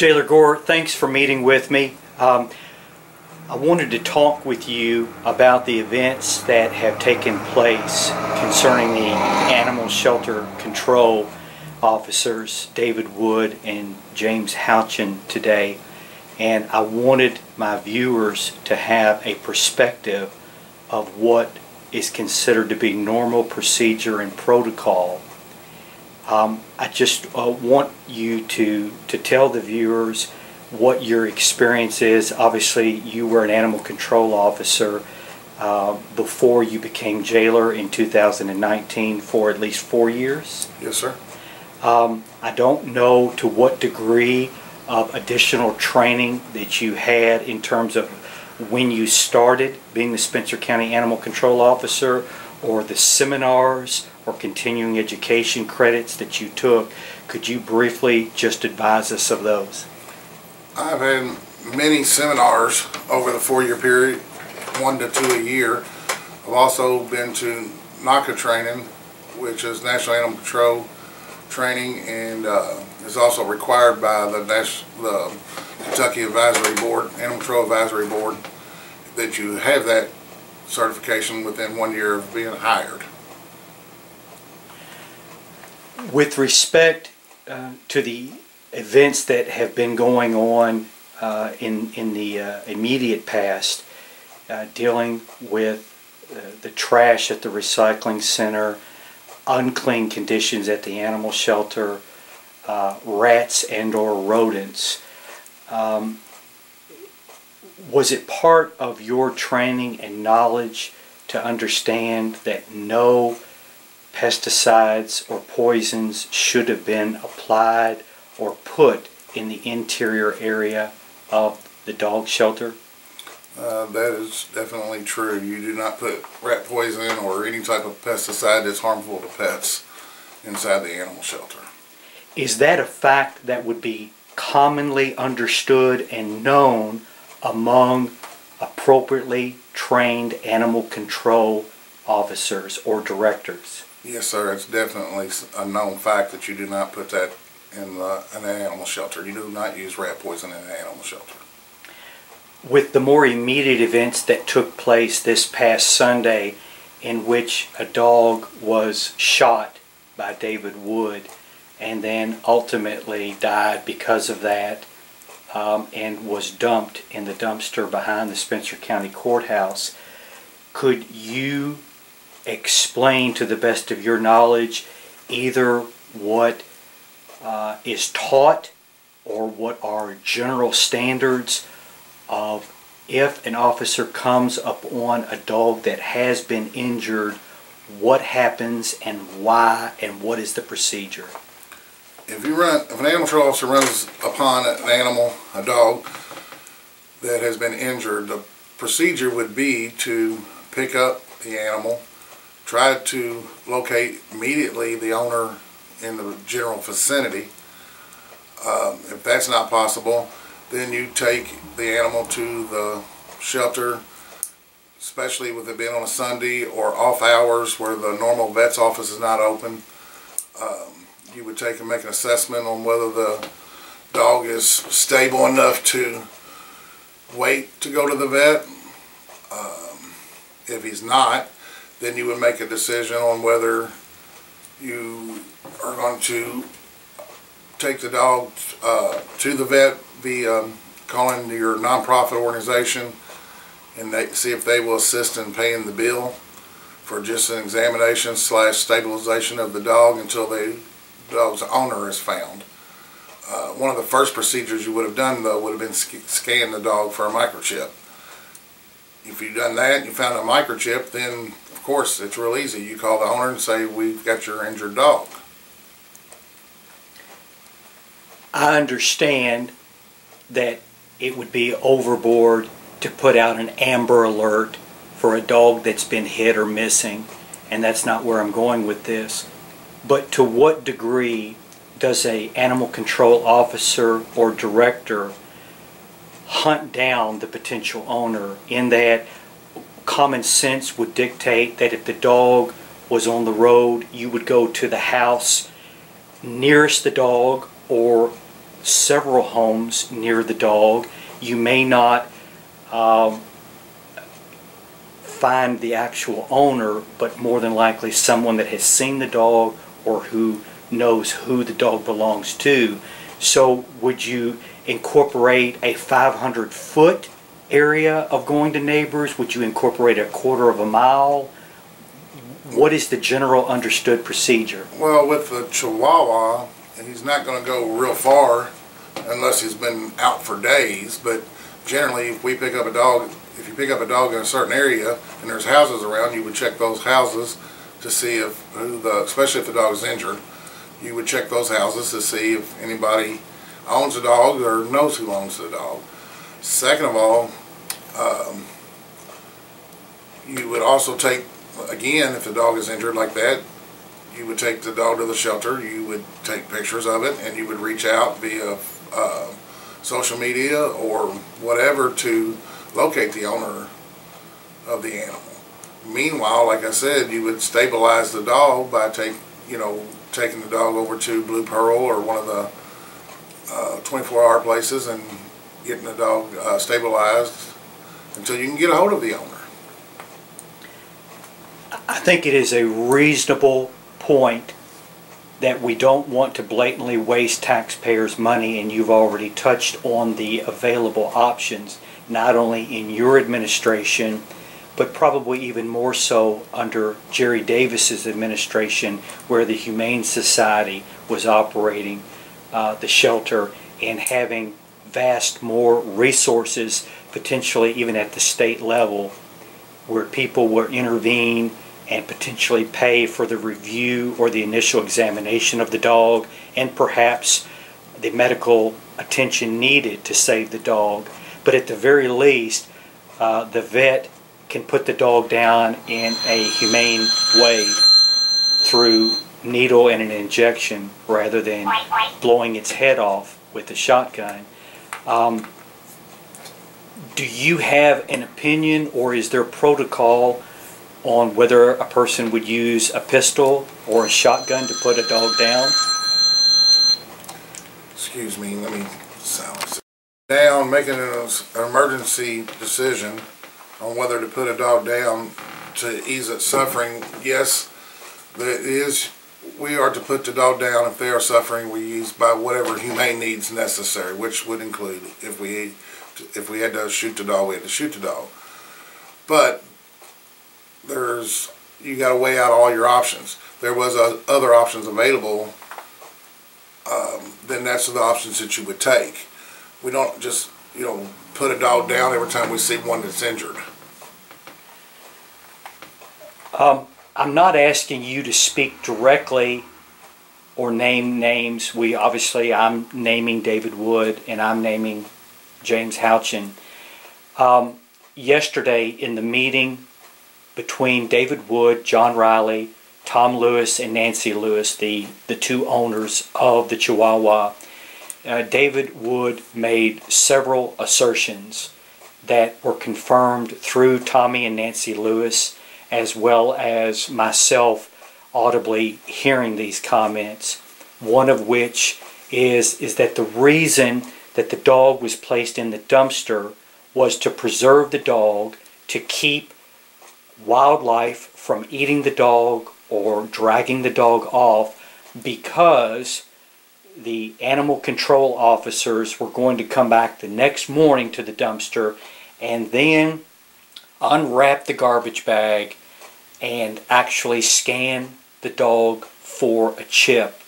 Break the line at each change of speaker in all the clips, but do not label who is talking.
Jailer Gore, thanks for meeting with me. I wanted to talk with you about the events that have taken place concerning the animal shelter control officers, David Wood and James Houchin, today. And I wanted my viewers to have a perspective of what is considered to be normal procedure and protocol. I just want you to tell the viewers what your experience is. Obviously, you were an animal control officer before you became jailer in 2019 for at least 4 years.
Yes, sir.
I don't know to what degree of additional training that you had in terms of when you started being the Spencer County Animal Control Officer, or the seminars or continuing education credits that you took. Could you briefly just advise us of those?
I've had many seminars over the 4-year period, 1 to 2 a year. I've also been to NACA training, which is National Animal Control training, and is also required by the Kentucky Advisory Board, Animal Control Advisory Board, that you have that certification within 1 year of being hired.
With respect to the events that have been going on in the immediate past, dealing with the trash at the recycling center, unclean conditions at the animal shelter, rats and or rodents, was it part of your training and knowledge to understand that no pesticides or poisons should have been applied or put in the interior area of the dog shelter?
That is definitely true. You do not put rat poison or any type of pesticide that's harmful to pets inside the animal shelter.
Is that a fact that would be commonly understood and known among appropriately trained animal control officers or directors?
Yes, sir. It's definitely a known fact that you do not put that in an animal shelter. You do not use rat poison in an animal shelter.
With the more immediate events that took place this past Sunday, in which a dog was shot by David Wood and then ultimately died because of that, and was dumped in the dumpster behind the Spencer County Courthouse, could you explain to the best of your knowledge either what is taught or what are general standards of if an officer comes upon a dog that has been injured, what happens and why, and what is the procedure?
If an animal control officer runs upon an animal, a dog, that has been injured, the procedure would be to pick up the animal, try to locate immediately the owner in the general vicinity. If that's not possible, then you take the animal to the shelter, especially with it being on a Sunday or off hours where the normal vet's office is not open. You would take and make an assessment on whether the dog is stable enough to wait to go to the vet. If he's not, then you would make a decision on whether you are going to take the dog to the vet via calling your nonprofit organization and see if they will assist in paying the bill for just an examination / stabilization of the dog until the dog's owner is found. One of the first procedures you would have done, though, would have been scan the dog for a microchip. If you've done that and you found a microchip, then of course it's real easy. You call the owner and say, "We've got your injured dog."
I understand that it would be overboard to put out an Amber Alert for a dog that's been hit or missing, and that's not where I'm going with this. But to what degree does an animal control officer or director hunt down the potential owner, in that common sense would dictate that if the dog was on the road, you would go to the house nearest the dog or several homes near the dog. You may not find the actual owner, but more than likely someone that has seen the dog or who knows who the dog belongs to. So would you incorporate a 500-foot area of going to neighbors? Would you incorporate a quarter of a mile? What is the general understood procedure?
Well, with the Chihuahua, he's not going to go real far unless he's been out for days. But generally, if we pick up a dog, if you pick up a dog in a certain area and there's houses around, you would check those houses to see if especially if the dog is injured, you would check those houses to see if anybody owns a dog or knows who owns the dog. Second of all, you would also take, again, if the dog is injured like that, you would take the dog to the shelter, you would take pictures of it, and you would reach out via social media or whatever to locate the owner of the animal. Meanwhile, like I said, you would stabilize the dog by taking the dog over to Blue Pearl or one of the 24-hour places and getting the dog stabilized until you can get a hold of the owner.
I think it is a reasonable point that we don't want to blatantly waste taxpayers' money, and you've already touched on the available options, not only in your administration, but probably even more so under Jerry Davis's administration, where the Humane Society was operating the shelter and having vast more resources, potentially even at the state level, where people would intervene and potentially pay for the review or the initial examination of the dog and perhaps the medical attention needed to save the dog. But at the very least, the vet can put the dog down in a humane way through needle and an injection rather than blowing its head off with a shotgun. Do you have an opinion, or is there protocol on whether a person would use a pistol or a shotgun to put a dog down?
Excuse me, let me silence it. Down, making an emergency decision on whether to put a dog down to ease its suffering. Yes, we are to put the dog down if they are suffering. We use by whatever humane needs necessary, which would include if we had to shoot the dog, we had to shoot the dog. But you got to weigh out all your options. There was other options available. Then that's the options that you would take. We don't just put a dog down every time we see one that's injured.
I'm not asking you to speak directly or name names. I'm naming David Wood and I'm naming James Houchin. Yesterday in the meeting between David Wood, John Riley, Tom Lewis, and Nancy Lewis, the two owners of the Chihuahua, David Wood made several assertions that were confirmed through Tommy and Nancy Lewis, as well as myself audibly hearing these comments. One of which is that the reason that the dog was placed in the dumpster was to preserve the dog, to keep wildlife from eating the dog or dragging the dog off, because the animal control officers were going to come back the next morning to the dumpster and then unwrap the garbage bag and actually scan the dog for a chip.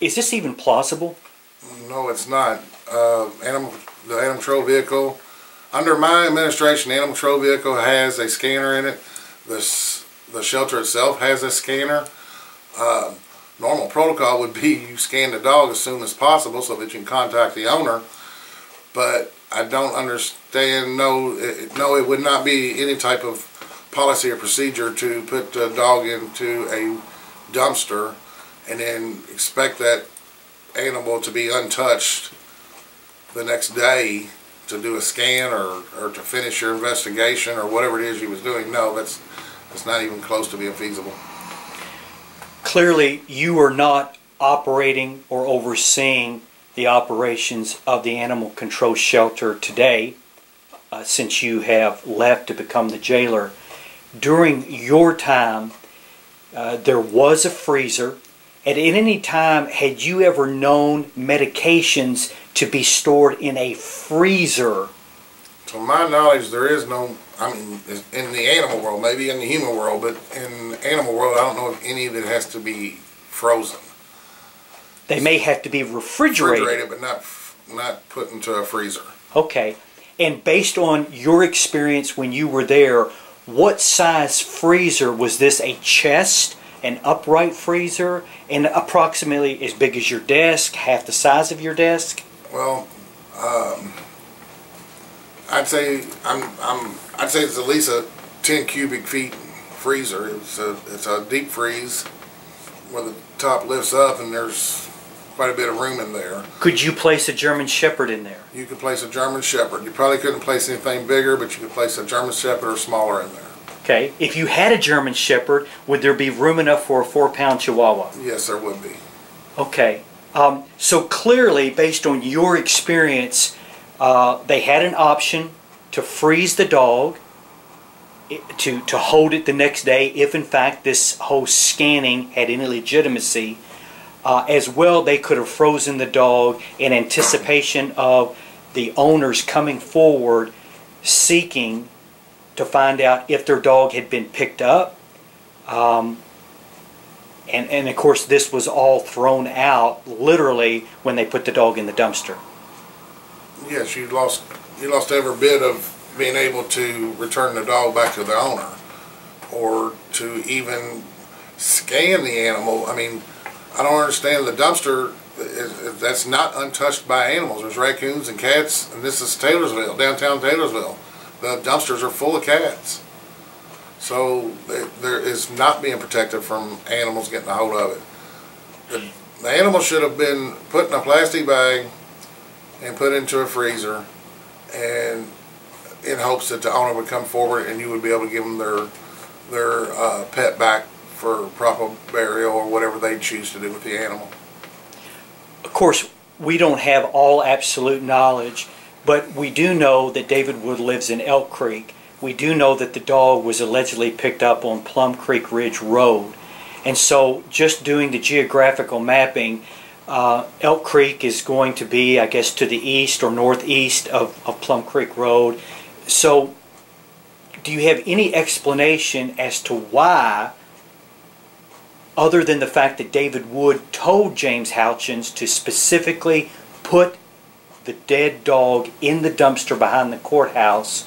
Is this even plausible?
No, it's not. The animal control vehicle, under my administration, the animal control vehicle has a scanner in it. The shelter itself has a scanner. Normal protocol would be you scan the dog as soon as possible so that you can contact the owner. But I don't understand. No, it would not be any type of policy or procedure to put the dog into a dumpster and then expect that animal to be untouched the next day to do a scan or to finish your investigation or whatever it is you was doing. No, that's not even close to being feasible.
Clearly, you are not operating or overseeing the operations of the animal control shelter today, since you have left to become the jailer. During your time, there was a freezer. At any time, had you ever known medications to be stored in a freezer?
To my knowledge, there is no, I mean, in the animal world, maybe in the human world, but in the animal world, I don't know of any that has to be frozen.
They may have to be refrigerated.
But not put into a freezer.
Okay. And based on your experience when you were there, what size freezer was this? A chest, an upright freezer, and approximately as big as your desk, half the size of your desk?
Well, I'd say I'd say it's at least a 10 cubic feet freezer. It's a deep freeze where the top lifts up and there's quite a bit of room in there.
Could you place a German Shepherd in there?
You could place a German Shepherd. You probably couldn't place anything bigger, but you could place a German Shepherd or smaller in there.
Okay. If you had a German Shepherd, would there be room enough for a 4-pound Chihuahua?
Yes, there would be.
Okay. So clearly, based on your experience, they had an option to freeze the dog, to hold it the next day if in fact this whole scanning had any legitimacy. As well, they could have frozen the dog in anticipation of the owners coming forward seeking to find out if their dog had been picked up. And of course, this was all thrown out literally when they put the dog in the dumpster.
Yes, you lost every bit of being able to return the dog back to the owner, or to even scan the animal. I mean, I don't understand. The dumpster that's not untouched by animals. There's raccoons and cats, and this is Taylorsville, downtown Taylorsville. The dumpsters are full of cats. So there is not being protected from animals getting a hold of it. The animal should have been put in a plastic bag and put into a freezer, and in hopes that the owner would come forward and you would be able to give them their pet back for proper burial or whatever they choose to do with the animal.
Of course, we don't have all absolute knowledge, but we do know that David Wood lives in Elk Creek. We do know that the dog was allegedly picked up on Plum Creek Ridge Road. And so just doing the geographical mapping, Elk Creek is going to be, I guess, to the east or northeast of Plum Creek Road. So do you have any explanation as to why, other than the fact that David Wood told James Houchins to specifically put the dead dog in the dumpster behind the courthouse,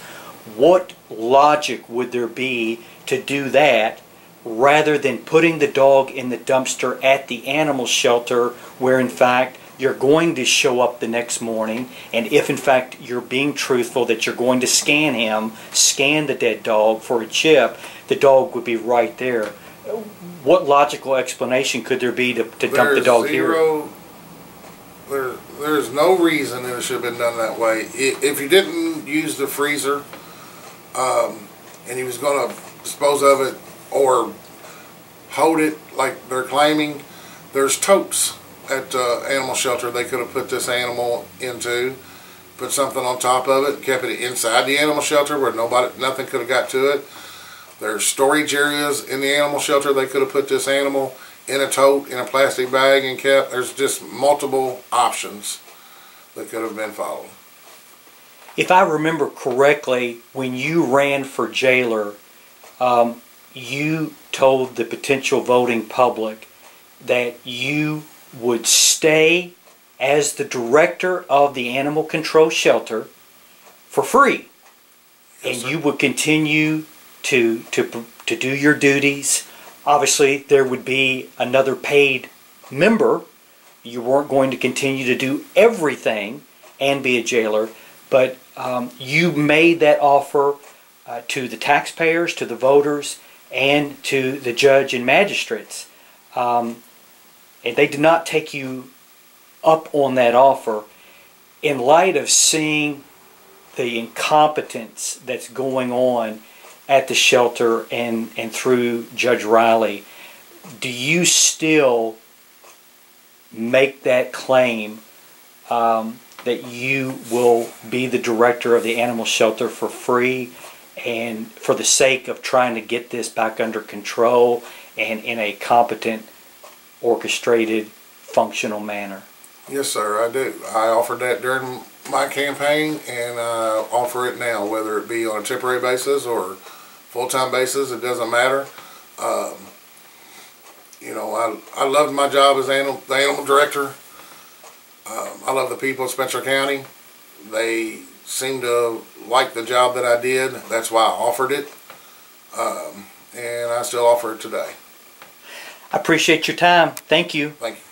what logic would there be to do that rather than putting the dog in the dumpster at the animal shelter, where in fact you're going to show up the next morning, and if in fact you're being truthful that you're going to scan the dead dog for a chip, the dog would be right there? What logical explanation could there be to dump the dog here?
There's no reason that it should have been done that way. If you didn't use the freezer, and he was going to dispose of it or hold it like they're claiming, there's totes at the animal shelter they could have put this animal into, put something on top of it, kept it inside the animal shelter where nothing could have got to it. There's storage areas in the animal shelter they could have put this animal in a tote, in a plastic bag, and kept. There's just multiple options that could have been followed.
If I remember correctly, when you ran for jailer, you told the potential voting public that you would stay as the director of the animal control shelter for free.
Yes,
and
sir.
You would continue to do your duties. Obviously, there would be another paid member. You weren't going to continue to do everything and be a jailer, but you made that offer to the taxpayers, to the voters, and to the judge and magistrates. And they did not take you up on that offer. In light of seeing the incompetence that's going on at the shelter and through Judge Riley, do you still make that claim that you will be the director of the animal shelter for free and for the sake of trying to get this back under control and in a competent, orchestrated, functional manner?
Yes, sir, I do. I offered that during my campaign, and I offer it now, whether it be on a temporary basis or full-time basis. It doesn't matter. You know, I loved my job as the animal director. I love the people of Spencer County. They seem to like the job that I did. That's why I offered it, and I still offer it today.
I appreciate your time. Thank you.
Thank you.